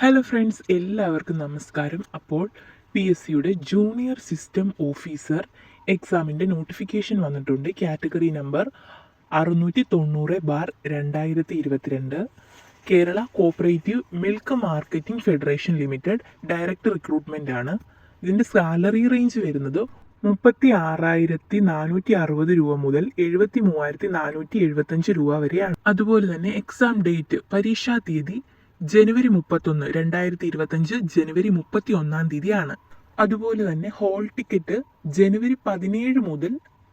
Hello friends, എല്ലാവർക്കും നമസ്കാരം. അപ്പോൾ PSCയുടെ ജൂനിയർ സിസ്റ്റം ഓഫീസർ എക്സാമിൻ്റെ നോട്ടിഫിക്കേഷൻ വന്നിട്ടുണ്ട്. Category number 690/2022. Kerala cooperative milk marketing federation limited direct recruitment ആണ്. ഇതിൻ്റെ സാലറി റേഞ്ച് വരുന്നത് 36,460 രൂപ മുതൽ 73,475 രൂപ വരെയാണ്. അതുപോലെ തന്നെ എക്സാം ഡേറ്റ്, പരീക്ഷാ തീയതി ജനുവരി 31, 2025 ജനുവരി 31 അതുപോലെ തന്നെ ഹോൾ ടിക്കറ്റ് ജനുവരി 17 മുതൽ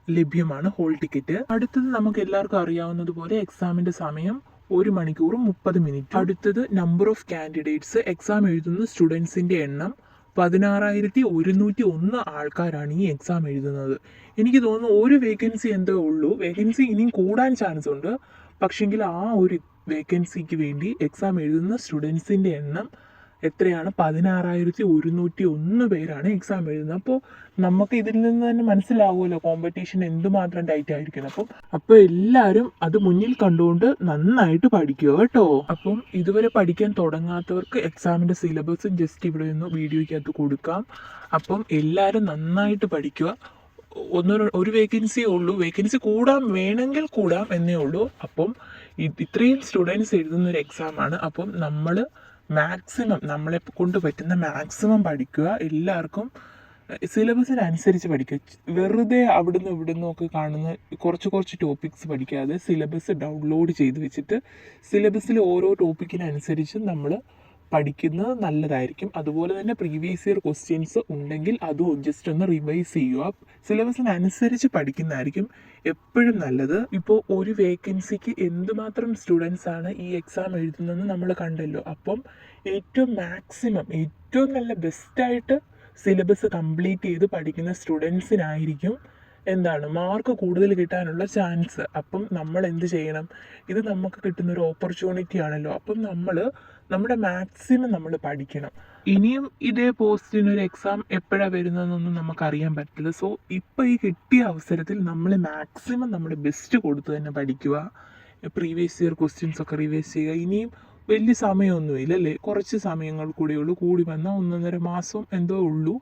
ലഭ്യമാണ്. Hall ticket. അടുത്തത് നമുക്ക് എല്ലാവർക്കും അറിയാവുന്നതുപോലെ എക്സാമിന്റെ സമയം 1 മണിക്കൂറും 30 മിനിറ്റ്. അടുത്തത് നമ്പർ ഓഫ് കാൻഡിഡേറ്റ്സ്. എക്സാം എഴുതുന്ന സ്റ്റുഡൻസിന്റെ എണ്ണം 16,101 ആൾക്കാരാണ് ഈ എക്സാം എഴുതുന്നത്. എനിക്ക് തോന്നുന്നു ഒരു വേക്കൻസി എന്തോ ഉള്ളൂ. വേക്കൻസി ഇനിയും കൂടാൻ ചാൻസ് ഉണ്ട്. പക്ഷെങ്കിൽ ആ ഒരു വേക്കൻസിക്ക് വേണ്ടി എക്സാം എഴുതുന്ന സ്റ്റുഡൻസിൻ്റെ എണ്ണം എത്രയാണ്? 16,101 പേരാണ് എക്സാം എഴുതുന്നത്. അപ്പോൾ നമുക്ക് ഇതിൽ നിന്ന് തന്നെ മനസ്സിലാവുമല്ലോ കോമ്പറ്റീഷൻ എന്തുമാത്രം ടൈറ്റ് ആയിരിക്കും. അപ്പോൾ എല്ലാവരും അത് മുന്നിൽ കണ്ടുകൊണ്ട് നന്നായിട്ട് പഠിക്കുക കേട്ടോ. അപ്പം ഇതുവരെ പഠിക്കാൻ തുടങ്ങാത്തവർക്ക് എക്സാമിൻ്റെ സിലബസും ജസ്റ്റ് ഇവിടെ നിന്ന് വീഡിയോയ്ക്കകത്ത് കൊടുക്കാം. അപ്പം എല്ലാവരും നന്നായിട്ട് പഠിക്കുക. ഒരു വേക്കൻസിയേ ഉള്ളൂ. വേക്കൻസി വേണമെങ്കിൽ കൂടാം എന്നേ ഉള്ളൂ. അപ്പം ഇത്രയും സ്റ്റുഡൻസ് എഴുതുന്ന ഒരു എക്സാമാണ്. അപ്പം നമ്മൾ മാക്സിമം നമ്മളെ കൊണ്ട് പറ്റുന്ന മാക്സിമം പഠിക്കുക. എല്ലാവർക്കും സിലബസിനനുസരിച്ച് പഠിക്കുക. വെറുതെ അവിടുന്ന് ഇവിടുന്ന് ഒക്കെ കാണുന്ന കുറച്ച് ടോപ്പിക്സ് പഠിക്കാതെ സിലബസ് ഡൗൺലോഡ് ചെയ്ത് വെച്ചിട്ട് സിലബസിൽ ഓരോ ടോപ്പിക്കിനനുസരിച്ച് നമ്മൾ പഠിക്കുന്നത് നല്ലതായിരിക്കും. അതുപോലെ തന്നെ പ്രീവിയസ് ഇയർ ക്വസ്റ്റ്യൻസ് ഉണ്ടെങ്കിൽ അതും ജസ്റ്റ് ഒന്ന് റിവൈസ് ചെയ്യുക. സിലബസിനനുസരിച്ച് പഠിക്കുന്നതായിരിക്കും എപ്പോഴും നല്ലത്. ഇപ്പോൾ ഒരു വേക്കൻസിക്ക് എന്തുമാത്രം സ്റ്റുഡൻസ് ആണ് ഈ എക്സാം എഴുതുന്നതെന്ന് നമ്മൾ കണ്ടല്ലോ. അപ്പം ഏറ്റവും നല്ല ബെസ്റ്റായിട്ട് സിലബസ് കംപ്ലീറ്റ് ചെയ്ത് പഠിക്കുന്ന സ്റ്റുഡൻസിനായിരിക്കും മാർക്ക് കൂടുതൽ കിട്ടാനുള്ള ചാൻസ്. അപ്പം നമ്മൾ എന്ത് ചെയ്യണം? ഇത് നമുക്ക് കിട്ടുന്ന ഒരു ഓപ്പർച്യൂണിറ്റി ആണല്ലോ. അപ്പം നമ്മുടെ മാക്സിമം നമ്മൾ പഠിക്കണം. ഇനിയും ഇതേ പോസ്റ്റിനൊരു എക്സാം എപ്പോഴാണ് വരുന്നതെന്നൊന്നും നമുക്കറിയാൻ പറ്റില്ല. സോ ഇപ്പോൾ ഈ കിട്ടിയ അവസരത്തിൽ നമ്മൾ മാക്സിമം നമ്മുടെ ബെസ്റ്റ് കൊടുത്ത് തന്നെ പഠിക്കുക. പ്രീവിയസ് ഇയർ ക്വസ്റ്റ്യൻസ് ഒക്കെ റിവൈസ് ചെയ്യുക. ഇനിയും വലിയ സമയമൊന്നുമില്ല അല്ലേ? കുറച്ച് സമയങ്ങൾ കൂടിയുള്ളൂ. കൂടി വന്നാൽ 1.5 മാസം എന്തോ ഉള്ളൂ.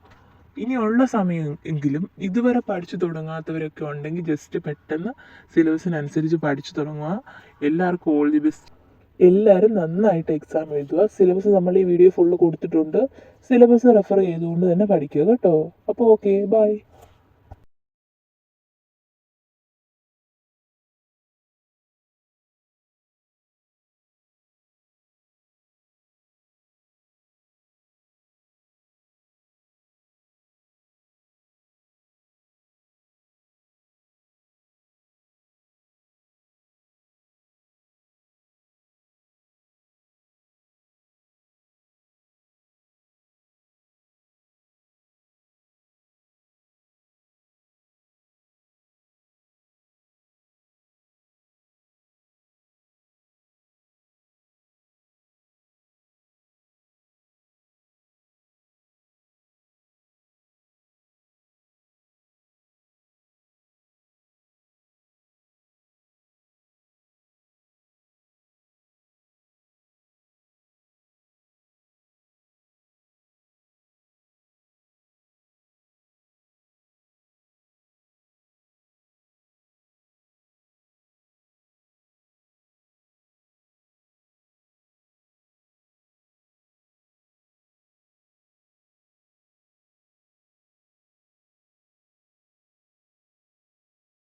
ഇനിയുള്ള സമയം എങ്കിലും ഇതുവരെ പഠിച്ചു തുടങ്ങാത്തവരൊക്കെ ഉണ്ടെങ്കിൽ ജസ്റ്റ് പെട്ടെന്ന് സിലബസിനനുസരിച്ച് പഠിച്ചു തുടങ്ങുക. എല്ലാവർക്കും ഓൾ ദി ബെസ്റ്റ്. എല്ലാവരും നന്നായിട്ട് എക്സാം എഴുതുക. സിലബസ് നമ്മൾ ഈ വീഡിയോ ഫുള്ള് കൊടുത്തിട്ടുണ്ട്. സിലബസ് റെഫർ ചെയ്തുകൊണ്ട് തന്നെ പഠിക്കുക കേട്ടോ. അപ്പോൾ ഓക്കെ, ബൈ.